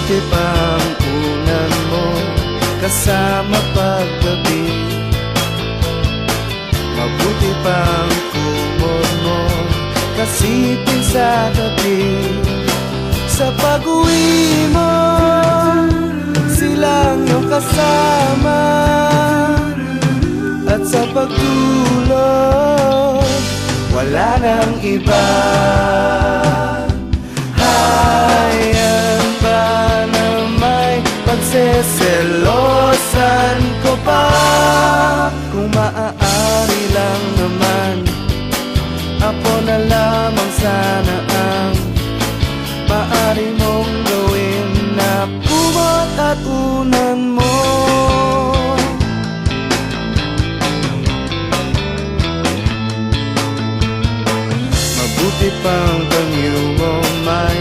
Mabuti pang unan mo kasama paggabi. Mabuti pang kumot mo kasipin sa tabi. Sa pag-uwi mo, silang iyong kasama. At sa pagtulog, wala nang iba. Hayaan ba na may pagseselosan ko pa? Kung maaari lang naman, ako na lamang sana ang maaari mong gawin na kumot at unan mo. Mabuti pang panyo mo may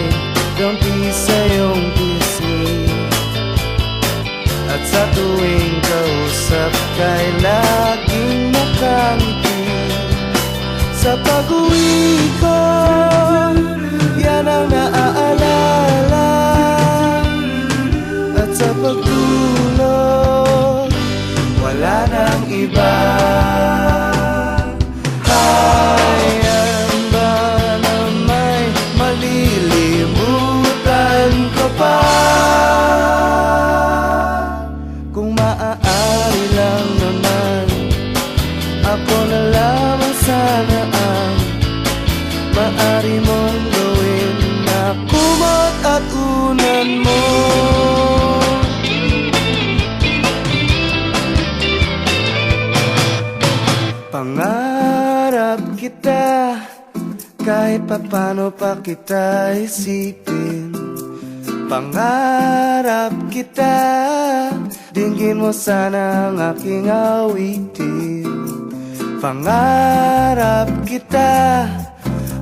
kaunti sa iyong pisngi. At sa tuwing kausap ka'y laging nakangiti. Sa pag-uwi ko, yan ang naaalala. At sa pagtulog, wala nang iba. Hayaan ba na may malilimutan ko pa? Kung maaari lang naman, ako na lamang sana ang maaari mong gawin na kumot at unan mo. Pangarap kita, kahit papano pa kita isipin. Pangarap kita, dinggin mo sana ang aking awitin. Pangarap kita,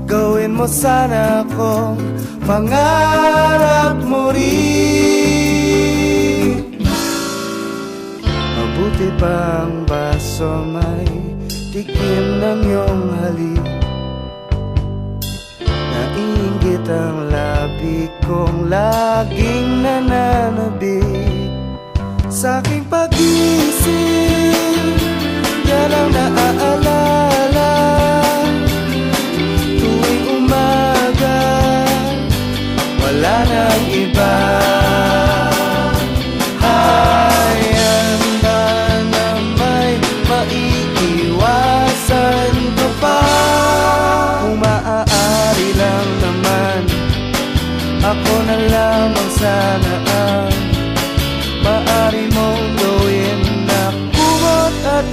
gawin mo sana akong pangarap mo rin. Mabuti pang baso may tikim ng iyong halik. Nainggit ang labi kong laging nananabik. Sa aking pag-isip, yan ang naaalala. Tuwing umaga, wala nang iba. Hayaan ba na may maiiwasan ko pa? Kung maaari lang naman, ako na lamang sana ang maaari mong gawin na kumot at